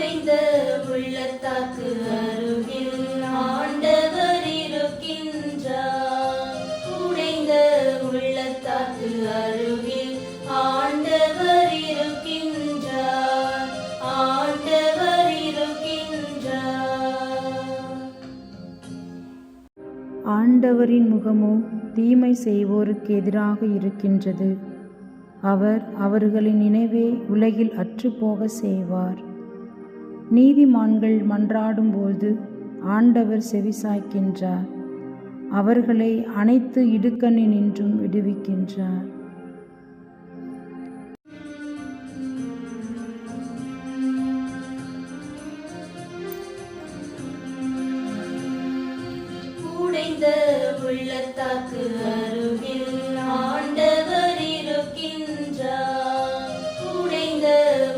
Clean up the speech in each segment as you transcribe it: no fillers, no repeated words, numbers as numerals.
உடைந்த உள்ளத்தாக்கு அருகில் ஆண்டவர் இருக்கின்றார். உடைந்த உள்ளத்தாக்கு அருகில் ஆண்டவர் இருக்கின்றார். ஆண்டவர் இருக்கின்றார். ஆண்டவரின் முகமோ தீமை செய்வோருக்கு எதிராக இருக்கின்றது. அவர் அவர்களின் நினைவை உலகில் அற்றுப்போக செய்வார். நீதிமான்கள் மன்றாடும்போது ஆண்டவர் செவிசாய்க்கின்றார். அவர்களை அனைத்து இடுக்கண்ணினின்றும் விடுவிக்கின்றார். உடைந்த உள்ளத்தாக்கு அருகில் ஆண்டவர் இருக்கின்றார். உடைந்த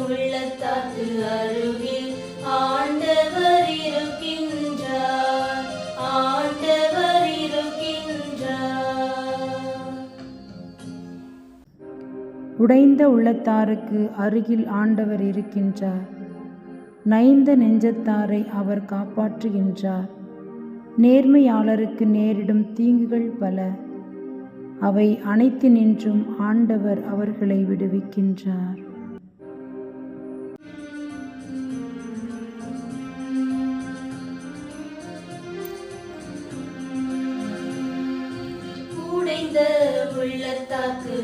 உள்ளத்தாக்கு அருகில் ஆண்டவர் இருக்கின்றார். ஆண்டவர் இருக்கின்றார். உடைந்த உள்ளத்தாருக்கு அருகில் ஆண்டவர் இருக்கின்றார். நைந்த நெஞ்சத்தாரை அவர் காப்பாற்றுகின்றார். நேர்மையாளருக்கு நேரிடும் தீங்குகள் பல. அவை அனைத்தினின்றும் ஆண்டவர் அவர்களை விடுவிக்கின்றார். உடைந்த உள்ளத்தாக்கு